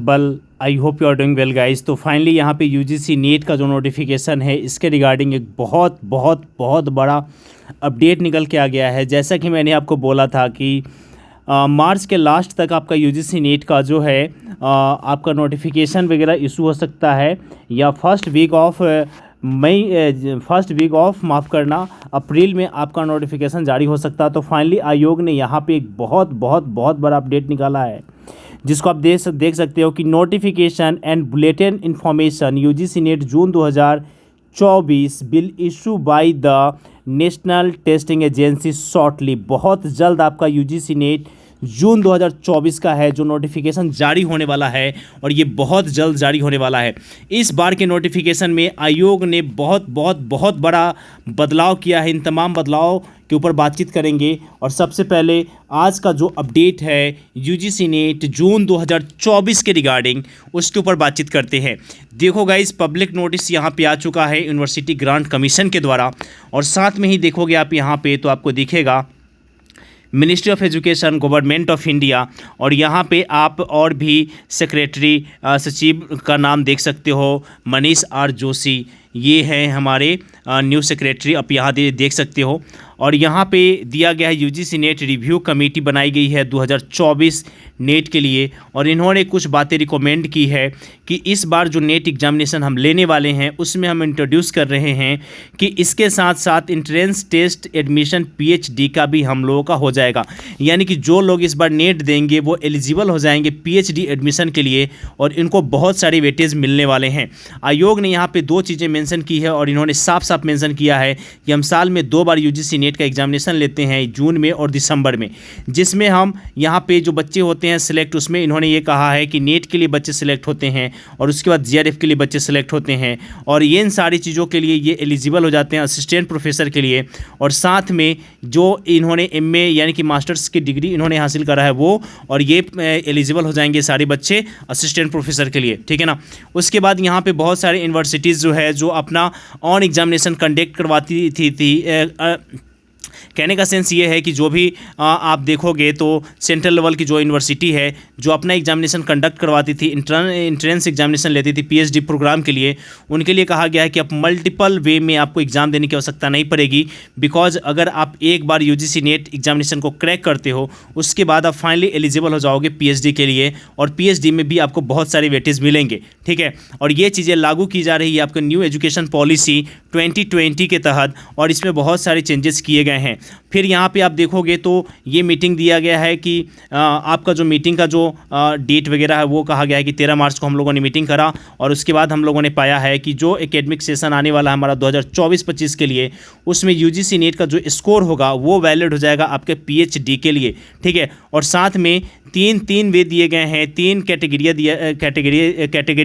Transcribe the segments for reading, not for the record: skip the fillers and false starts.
बल I hope you are doing well guys. तो finally यहाँ पे यूजीसी नीट का जो नोटिफिकेशन है इसके रिगार्डिंग एक बहुत बहुत बहुत बड़ा अपडेट निकल के आ गया है। जैसा कि मैंने आपको बोला था कि मार्च के लास्ट तक आपका यूजीसी नीट का जो है आपका नोटिफिकेशन वगैरह इशू हो सकता है, या फर्स्ट वीक ऑफ माफ़ करना अप्रैल में आपका नोटिफिकेशन जारी हो सकता है। तो फाइनली आयोग ने यहाँ पे एक बहुत बहुत बहुत बड़ा अपडेट निकाला है, जिसको आप देख सकते हो कि notification and bulletin information UGC net June 2024 will issue by the national testing agency shortly. बहुत जल्द आपका यूजीसी नेट जून 2024 का है जो नोटिफिकेशन जारी होने वाला है, और ये बहुत जल्द जारी होने वाला है। इस बार के नोटिफिकेशन में आयोग ने बहुत बहुत बहुत बड़ा बदलाव किया है। इन तमाम बदलाव के ऊपर बातचीत करेंगे, और सबसे पहले आज का जो अपडेट है यूजीसी नेट जून 2024 के रिगार्डिंग उसके ऊपर बातचीत करते हैं। देखो गाइस, पब्लिक नोटिस यहाँ पे आ चुका है यूनिवर्सिटी ग्रांट कमीशन के द्वारा, और साथ में ही देखोगे आप यहाँ पे तो आपको दिखेगा ministry of education, government of India, और यहाँ पे आप और भी सेक्रेटरी सचिव का नाम देख सकते हो, मनीष आर जोशी, ये हैं हमारे न्यू सेक्रेटरी, आप यहाँ देख सकते हो। और यहाँ पे दिया गया है यूजीसी नेट रिव्यू कमेटी बनाई गई है 2024 नेट के लिए, और इन्होंने कुछ बातें रिकमेंड की है कि इस बार जो नेट एग्जामिनेशन हम लेने वाले हैं उसमें हम इंट्रोड्यूस कर रहे हैं कि इसके साथ साथ इंट्रेंस टेस्ट एडमिशन पीएचडी का भी हम लोगों का हो जाएगा। यानी कि जो लोग इस बार नेट देंगे वो एलिजिबल हो जाएंगे पीएचडी एडमिशन के लिए, और इनको बहुत सारे वेटेज मिलने वाले हैं। आयोग ने यहाँ पे दो चीज़ें मेंशन की है, और इन्होंने साफ साफ मेंशन किया है कि हम साल में 2 बार यूजीसी नेट का एग्जामिनेशन लेते हैं, जून में और दिसंबर में, जिसमें हम यहाँ पे जो बच्चे होते हैं सिलेक्ट, उसमें इन्होंने ये कहा है कि नेट के लिए बच्चे सिलेक्ट होते हैं और उसके बाद जीआरएफ के लिए बच्चे सिलेक्ट होते हैं, और ये इन सारी चीज़ों के लिए ये एलिजिबल हो जाते हैं असिस्टेंट प्रोफेसर के लिए। और साथ में जो इन्होंने एमए यानी कि मास्टर्स की डिग्री इन्होंने हासिल करा है वो, और ये एलिजिबल हो जाएंगे सारे बच्चे असिस्टेंट प्रोफेसर के लिए, ठीक है ना। उसके बाद यहाँ पे बहुत सारे यूनिवर्सिटीज़ जो है जो अपना ऑन एग्जामिनेशन कंडक्ट करवाती थी कहने का सेंस ये है कि जो भी आप देखोगे तो सेंट्रल लेवल की जो यूनिवर्सिटी है जो अपना एग्जामिनेशन कंडक्ट करवाती थी, इंट्रेंस एग्जामिनेशन लेती थी पीएचडी प्रोग्राम के लिए, उनके लिए कहा गया है कि आप मल्टीपल वे में आपको एग्ज़ाम देने की आवश्यकता नहीं पड़ेगी। बिकॉज अगर आप एक बार यूजीसी नेट एग्जामिनेशन को क्रैक करते हो उसके बाद आप फाइनली एलिजिबल हो जाओगे पीएचडी के लिए, और पीएचडी में भी आपको बहुत सारे वेटेज मिलेंगे, ठीक है। और ये चीज़ें लागू की जा रही है आपके न्यू एजुकेशन पॉलिसी 2020 के तहत, और इसमें बहुत सारे चेंजेस किए गए हैं। फिर यहाँ पे आप देखोगे तो ये मीटिंग दिया गया है कि आपका जो मीटिंग का जो डेट वगैरह है वो कहा गया है कि 13 मार्च को हम लोगों ने मीटिंग करा, और उसके बाद हम लोगों ने पाया है कि जो एकेडमिक सेशन आने वाला है हमारा 2024-25 के लिए, उसमें यूजीसी नेट का जो स्कोर होगा वो वैलिड हो जाएगा आपके पीएचडी के लिए, ठीक है। और साथ में तीन वे दिए गए हैं, 3 कैटेगरी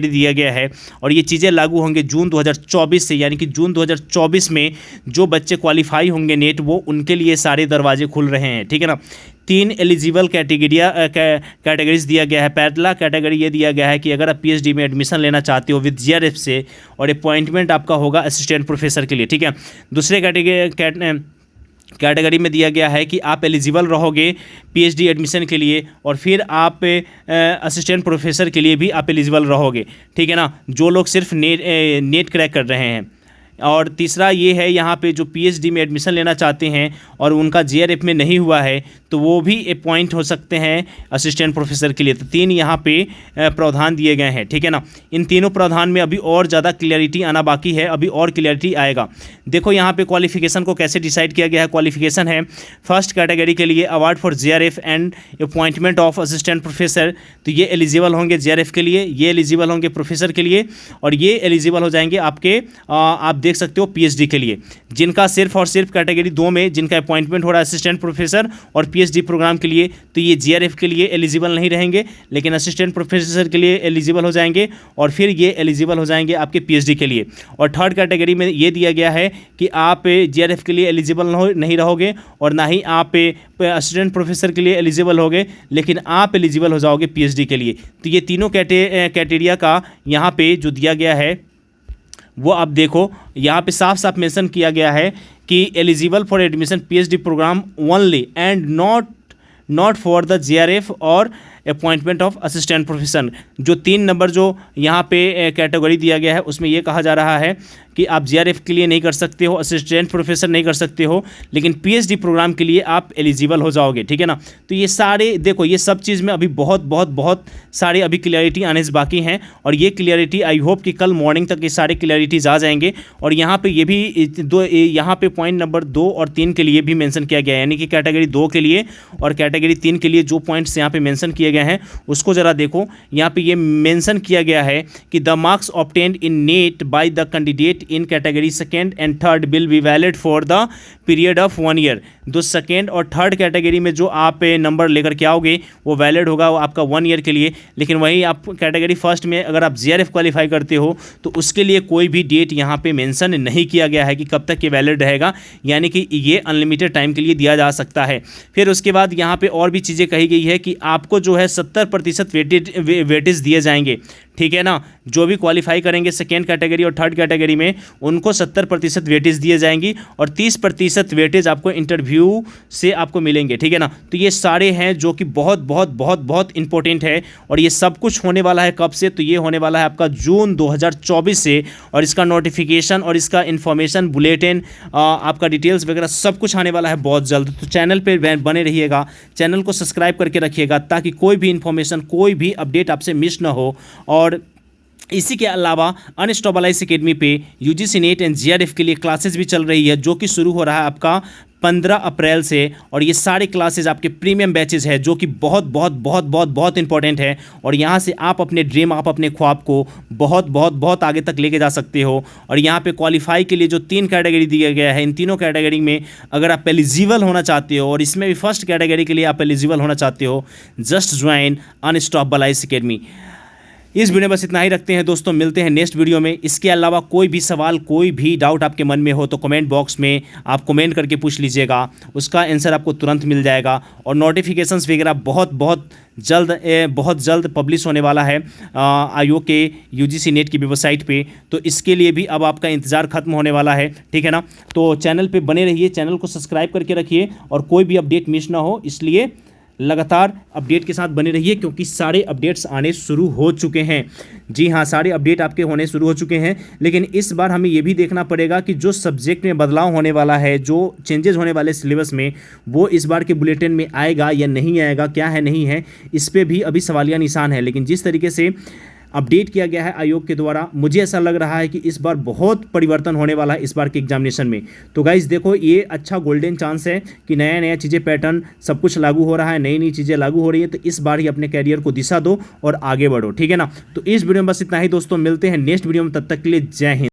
दिया गया है, और ये चीज़ें लागू होंगे जून 2024 से। यानी कि जून 2024 में जो बच्चे क्वालिफाई होंगे नेट, वो उनके लिए सारे दरवाजे खुल रहे हैं, ठीक है ना। 3 एलिजिबल कैटेगरीज दिया गया है। पहला कैटेगरी ये दिया गया है कि अगर आप पीएचडी में एडमिशन लेना चाहते हो विद जीआरएफ से, और अपॉइंटमेंट आपका होगा असिस्टेंट प्रोफेसर के लिए, ठीक है। दूसरे कैटेगरी में दिया गया है कि आप एलिजिबल रहोगे पीएचडी एडमिशन के लिए, और फिर आप असिस्टेंट प्रोफेसर के लिए भी आप एलिजिबल रहोगे, ठीक है ना, जो लोग सिर्फ नेट क्रैक कर रहे हैं। और तीसरा ये है यहाँ पे जो पीएचडी में एडमिशन लेना चाहते हैं और उनका जीआरएफ में नहीं हुआ है तो वो भी अपॉइंट हो सकते हैं असिस्टेंट प्रोफेसर के लिए। तो 3 यहाँ पे प्रावधान दिए गए हैं, ठीक है ना। इन तीनों प्रावधान में अभी और ज़्यादा क्लियरिटी आना बाकी है, अभी और क्लियरिटी आएगा। देखो यहाँ पे क्वालिफिकेशन को कैसे डिसाइड किया गया है। क्वालिफिकेशन है फर्स्ट कैटेगरी के लिए award for GRF and appointment of assistant professor, तो ये एलिजिबल होंगे जीआरएफ के लिए, ये एलिजिबल होंगे प्रोफेसर के लिए, और ये एलिजिबल हो जाएंगे आपके आप देख सकते हो पीएचडी के लिए। जिनका सिर्फ और सिर्फ कैटेगरी 2 में जिनका अपॉइंटमेंट हो रहा है असिस्टेंट प्रोफेसर और पीएचडी प्रोग्राम के लिए, तो ये जीआरएफ के लिए एलिजिबल नहीं रहेंगे, लेकिन असिस्टेंट प्रोफेसर के लिए एलिजिबल हो जाएंगे, और फिर ये एलिजिबल हो जाएंगे आपके पीएचडी के लिए। और थर्ड कैटेगरी में ये दिया गया है कि आप जीआरएफ के लिए एलिजिबल नहीं रहोगे, और ना ही आप असिस्टेंट प्रोफेसर के लिए एलिजिबल होगे, लेकिन आप एलिजिबल हो जाओगे पीएचडी के लिए। तो ये तीनों कैटेरिया का यहाँ पे जो दिया गया है वो आप देखो, यहाँ पे साफ साफ मेंशन किया गया है कि eligible for admission PhD program only and not for the JRF और अपॉइंटमेंट ऑफ असिस्टेंट प्रोफेसर। जो 3 नंबर जो यहाँ पे कैटेगरी दिया गया है उसमें ये कहा जा रहा है कि आप जीआरएफ के लिए नहीं कर सकते हो, असिस्टेंट प्रोफेसर नहीं कर सकते हो, लेकिन पीएचडी प्रोग्राम के लिए आप एलिजिबल हो जाओगे, ठीक है ना। तो ये सारे देखो, ये सब चीज़ में अभी बहुत बहुत बहुत सारे अभी क्लियरिटी आने से बाकी हैं, और ये क्लियरिटी आई होप कि कल मॉर्निंग तक ये सारे क्लियरिटीज़ आ जाएंगे। और यहाँ पे ये भी यहाँ पे पॉइंट नंबर 2 और 3 के लिए भी मेंशन किया गया है, यानी कि कैटेगरी 2 के लिए और कैटेगरी 3 के लिए जो पॉइंट्स यहाँ पे मेंशन किए गए हैं उसको ज़रा देखो। यहाँ पे ये मेंशन किया गया है कि the marks obtained in net by the candidate in category 2nd and 3rd will be valid for the period of 1 year. जो 2nd और 3rd कैटेगरी में जो आप नंबर लेकर के आओगे वो वैलिड होगा वो आपका 1 ईयर के लिए। लेकिन वहीं आप कैटेगरी 1st में अगर आप जीआरएफ क्वालिफाई करते हो तो उसके लिए कोई भी डेट यहाँ पे मेंशन नहीं किया गया है कि कब तक ये वैलिड रहेगा, यानी कि ये अनलिमिटेड टाइम के लिए दिया जा सकता है। फिर उसके बाद यहाँ पे और भी चीज़ें कही गई है कि आपको जो है 70% वेटेज दिए जाएंगे, ठीक है ना। जो भी क्वालिफाई करेंगे 2nd कैटेगरी और 3rd कैटेगरी में उनको 70% वेटेज दिए जाएंगी और 30% वेटेज आपको इंटरव्यू से आपको मिलेंगे, ठीक है ना। तो ये सारे हैं जो कि बहुत बहुत बहुत बहुत इंपॉर्टेंट है, और ये सब कुछ होने वाला है कब से, तो ये होने वाला है आपका जून 2024 से, और इसका नोटिफिकेशन और इसका इन्फॉर्मेशन बुलेटिन आपका डिटेल्स वगैरह सब कुछ आने वाला है बहुत जल्द। तो चैनल पर बने रहिएगा, चैनल को सब्सक्राइब करके रखिएगा ताकि कोई भी इन्फॉर्मेशन कोई भी अपडेट आपसे मिस ना हो। और इसी के अलावा अनस्टॉपेबल एकेडमी पे यूजीसी नेट एंड जीआरएफ के लिए क्लासेस भी चल रही है, जो कि शुरू हो रहा है आपका 15 अप्रैल से, और ये सारे क्लासेस आपके प्रीमियम बैचेस है जो कि बहुत बहुत बहुत बहुत बहुत इंपॉर्टेंट है। और यहाँ से आप अपने ड्रीम, आप अपने ख्वाब को बहुत बहुत बहुत आगे तक लेके जा सकते हो। और यहाँ पे क्वालिफाई के लिए जो 3 कैटेगरी दिया गया है, इन तीनों कैटेगरी में अगर आप एलिजिबल होना चाहते हो और इसमें भी 1st कैटेगरी के लिए आप एलिजिबल होना चाहते हो, जस्ट ज्वाइन अनस्टॉपेबल एकेडमी। इस वीडियो में बस इतना ही रखते हैं दोस्तों, मिलते हैं नेक्स्ट वीडियो में। इसके अलावा कोई भी सवाल, कोई भी डाउट आपके मन में हो तो कमेंट बॉक्स में आप कमेंट करके पूछ लीजिएगा, उसका आंसर आपको तुरंत मिल जाएगा। और नोटिफिकेशंस वगैरह बहुत जल्द पब्लिश होने वाला है आयोग के यूजीसी नेट की वेबसाइट पे, तो इसके लिए भी अब आपका इंतज़ार खत्म होने वाला है, ठीक है ना। तो चैनल पे बने रहिए, चैनल को सब्सक्राइब करके रखिए और कोई भी अपडेट मिस ना हो, इसलिए लगातार अपडेट के साथ बने रहिए क्योंकि सारे अपडेट्स आने शुरू हो चुके हैं। जी हाँ, सारे अपडेट आपके होने शुरू हो चुके हैं, लेकिन इस बार हमें ये भी देखना पड़ेगा कि जो सब्जेक्ट में बदलाव होने वाला है, जो चेंजेस होने वाले सिलेबस में, वो इस बार के बुलेटिन में आएगा या नहीं आएगा, क्या है नहीं है, इस पर भी अभी सवालिया निशान है। लेकिन जिस तरीके से अपडेट किया गया है आयोग के द्वारा, मुझे ऐसा लग रहा है कि इस बार बहुत परिवर्तन होने वाला है इस बार के एग्जामिनेशन में। तो गाइज देखो, ये अच्छा गोल्डन चांस है कि नया नया चीज़ें, पैटर्न सब कुछ लागू हो रहा है, नई नई चीज़ें लागू हो रही है। तो इस बार ही अपने कैरियर को दिशा दो और आगे बढ़ो, ठीक है ना। तो इस वीडियो में बस इतना ही दोस्तों, मिलते हैं नेक्स्ट वीडियो में, तब तक के लिए जय हिंद।